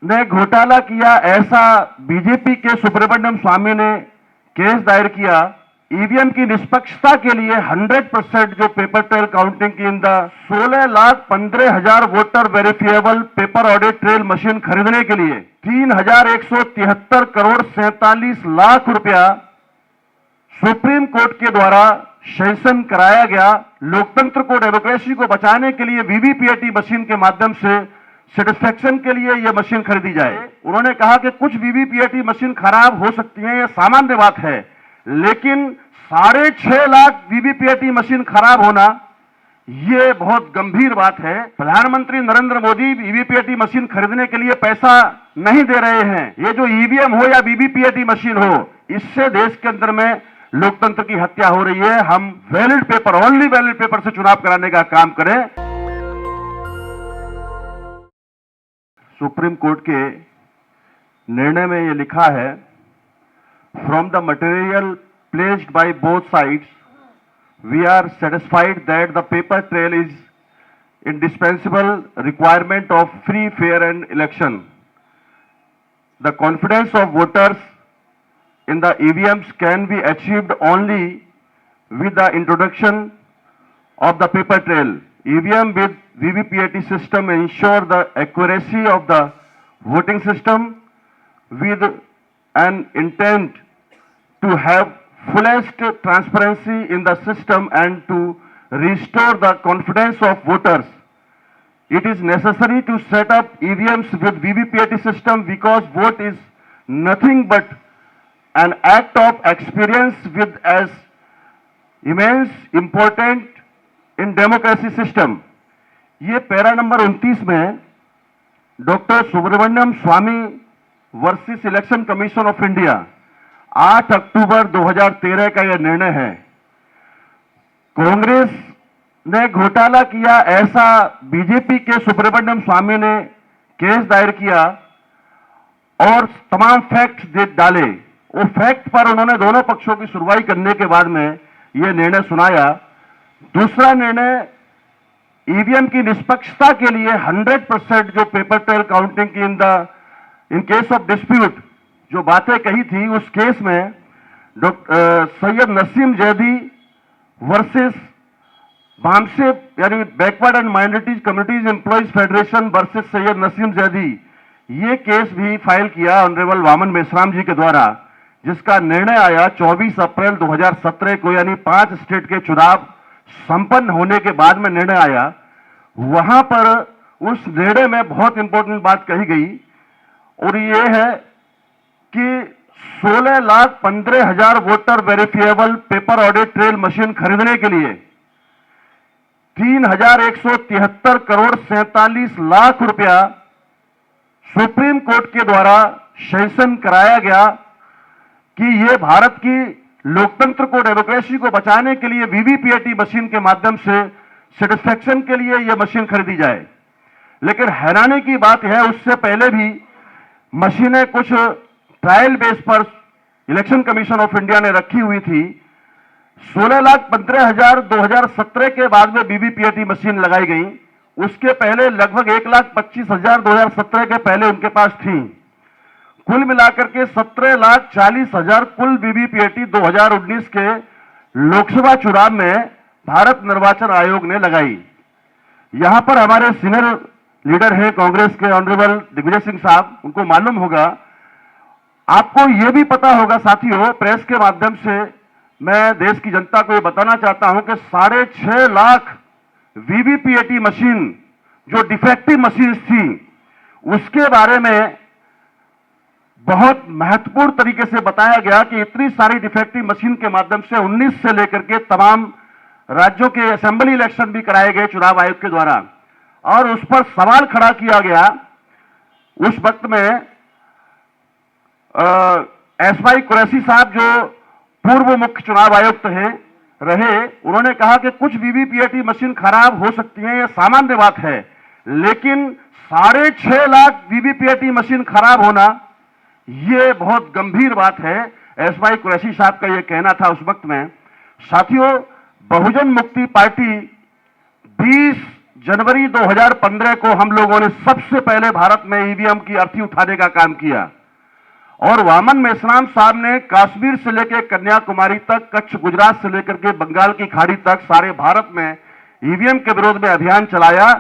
ने घोटाला किया, ऐसा बीजेपी के सुब्रमण्यम स्वामी ने केस दायर किया। ईवीएम की निष्पक्षता के लिए 100% जो पेपर ट्रेल काउंटिंग की in the 16,15,000 voter verifiable paper audit trail machine खरीदने के लिए 3,173 करोड़ 47 लाख रुपया सुप्रीम कोर्ट के द्वारा सेशन कराया गया। लोकतंत्र को, डेमोक्रेसी को बचाने के लिए वीवीपीएटी मशीन के माध्यम से सेटिस्फेक्शन के लिए यह मशीन खरीदी जाए। उन्होंने कहा कि कुछ वीवीपीएटी मशीन खराब हो सकती है, यह सामान्य बात है, लेकिन 6.5 लाख वीवीपीएटी मशीन खराब होना यह बहुत गंभीर बात है। प्रधानमंत्री नरेंद्र मोदी वीवीपीएटी मशीन खरीदने के लिए पैसा नहीं दे रहे हैं। ये जो ईवीएम हो या वीवीपीएटी मशीन हो, इससे देश के अंदर में लोकतंत्र की हत्या हो रही है। हम valid paper, only valid paper से चुनाव कराने का काम करें। सुप्रीम कोर्ट के निर्णय में यह लिखा है, from the material placed by both sides we are satisfied that the paper trail is indispensable requirement of free, fair and election. The confidence of voters in the EVMs can be achieved only with the introduction of the paper trail. EVM with VVPAT system ensure the accuracy of the voting system with an intent to have fullest transparency in the system and to restore the confidence of voters. It is necessary to set up EVMs with VVPAT system because vote is nothing but an act of experience with as immense important in democracy system. ये para number 29 में doctor Subramanian Swamy versus election commission of India 8 October 2013 का यह निर्णय है। कांग्रेस ने घोटाला किया, ऐसा बीजेपी के सुब्रमण्यम स्वामी ने केस दायर किया और तमाम फैक्ट्स डाले। वो फैक्ट पर उन्होंने दोनों पक्षों की सुनवाई करने के बाद में यह निर्णय सुनाया। दूसरा निर्णय, ईवीएम की निष्पक्षता के लिए 100% जो पेपर ट्रेल काउंटिंग की इन केस ऑफ डिस्प्यूट जो बातें कही थी, उस केस में सैयद नसीम जैदी वर्सेस बामसे यानी backward and minorities communities employees federation versus Syed Naseem Zaidi, ये केस भी फाइल किया ऑनरेबल वामन मेश्राम जी के द्वारा, जिसका निर्णय आया 24 अप्रैल 2017 को, यानी 5 स्टेट के चुनाव संपन्न होने के बाद में निर्णय आया। वहां पर उस निर्णय में बहुत इंपॉर्टेंट बात कही गई और ये है कि 16,15,000 voter verifiable paper audit trail machine खरीदने के लिए 3,173 करोड़ 47 लाख रुपया सुप्रीम कोर्ट के द्वारा सेशन कराया गया कि यह भारत की लोकतंत्र को, डेमोक्रेसी को बचाने के लिए वीवीपीएटी मशीन के माध्यम से सेटिस्फेक्शन के लिए यह मशीन खरीदी जाए। लेकिन हैरानी की बात है, उससे पहले भी मशीनें कुछ ट्रायल बेस पर इलेक्शन कमीशन ऑफ इंडिया ने रखी हुई थी। 16,15,000 2017 के बाद में वीवीपीएटी मशीन लगाई गई। उसके पहले लगभग 1,25,000 2017 के पहले उनके पास थी। कुल मिलाकर के 17,40,000 कुल वीवीपीएटी 2019 के लोकसभा चुनाव में भारत निर्वाचन आयोग ने लगाई। यहां पर हमारे सीनियर लीडर हैं कांग्रेस के ऑनरेबल दिग्विजय सिंह साहब, उनको मालूम होगा। आपको यह भी पता होगा साथियों, प्रेस के माध्यम से मैं देश की जनता को यह बताना चाहता हूं कि 6.5 लाख वीवीपीएटी मशीन जो डिफेक्टिव मशीन थी, उसके बारे में बहुत महत्वपूर्ण तरीके से बताया गया कि इतनी सारी डिफेक्टिव मशीन के माध्यम से 19 से लेकर के तमाम राज्यों के असेंबली इलेक्शन भी कराए गए चुनाव आयोग के द्वारा, और उस पर सवाल खड़ा किया गया। उस वक्त में एसवाई कुरैशी साहब जो पूर्व मुख्य चुनाव आयुक्त रहे, उन्होंने कहा कि कुछ वीवीपीएटी मशीन खराब हो सकती है, यह सामान्य बात है, लेकिन 6.5 लाख वीवीपीएटी मशीन खराब होना यह बहुत गंभीर बात है। एसवाई कुरैशी साहब का यह कहना था उस वक्त में। साथियों, बहुजन मुक्ति पार्टी 20 जनवरी 2015 को हम लोगों ने सबसे पहले भारत में ईवीएम की अर्थी उठाने का काम किया और वामन मेश्राम साहब ने कश्मीर से लेकर कन्याकुमारी तक, कच्छ गुजरात से लेकर के बंगाल की खाड़ी तक सारे भारत में ईवीएम के विरोध में अभियान चलाया।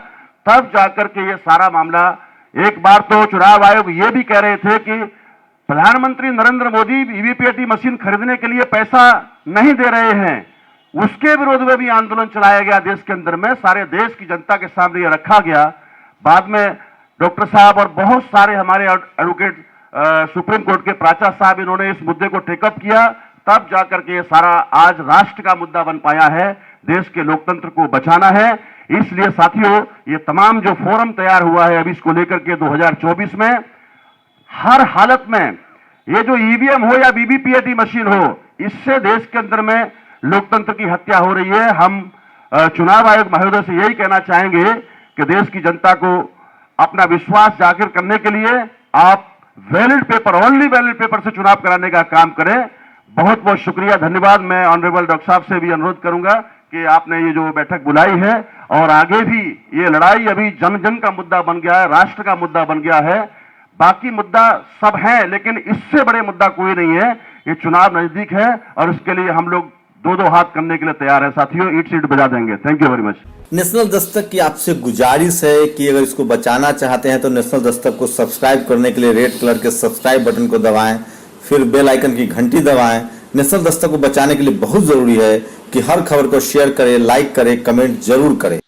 तब जाकर के ये सारा मामला, एक बार तो चुनाव आयोग ये भी कह रहे थे कि प्रधानमंत्री नरेंद्र मोदी ईवीपीएटी मशीन खरीदने के लिए पैसा नहीं दे रहे हैं, उसके विरोध में भी आंदोलन चलाया गया देश के अंदर में, सारे देश की जनता के सामने ये रखा गया। बाद में डॉक्टर साहब और बहुत सारे हमारे एडवोकेट सुप्रीम कोर्ट के प्राचार्य साहब, इन्होंने इस मुद्दे को टेकअप किया, तब जाकर के ये सारा आज राष्ट्र का मुद्दा बन पाया है। देश के लोकतंत्र को बचाना है, इसलिए साथियों ये तमाम जो फोरम तैयार हुआ है अभी इसको लेकर के 2024 में हर हालत में ये जो ईवीएम हो या वीवीपीएटी मशीन हो, इससे देश के अंदर में लोकतंत्र की हत्या हो रही है। हम चुनाव आयोग महोदय से यही कहना चाहेंगे कि देश की जनता को अपना विश्वास जाहिर करने के लिए आप valid paper, only valid paper से चुनाव कराने का काम करें। बहुत बहुत शुक्रिया, धन्यवाद। मैं ऑनरेबल डॉक्टर साहब से भी अनुरोध करूंगा कि आपने ये जो बैठक बुलाई है और आगे भी ये लड़ाई अभी जन जन का मुद्दा बन गया है, राष्ट्र का मुद्दा बन गया है। बाकी मुद्दा सब है लेकिन इससे बड़े मुद्दा कोई नहीं है। ये चुनाव नजदीक है और इसके लिए हम लोग दो हाथ करने के लिए तैयार है साथियों, ईट सीट बजा देंगे। Thank you very much. National Dastak की आपसे गुजारिश है कि अगर इसको बचाना चाहते हैं तो नेशनल दस्तक को सब्सक्राइब करने के लिए रेड कलर के सब्सक्राइब बटन को दबाएं, फिर बेल आइकन की घंटी दबाएं। नेशनल दस्तक को बचाने के लिए बहुत जरूरी है कि हर खबर को शेयर करें, लाइक करें, कमेंट जरूर करें।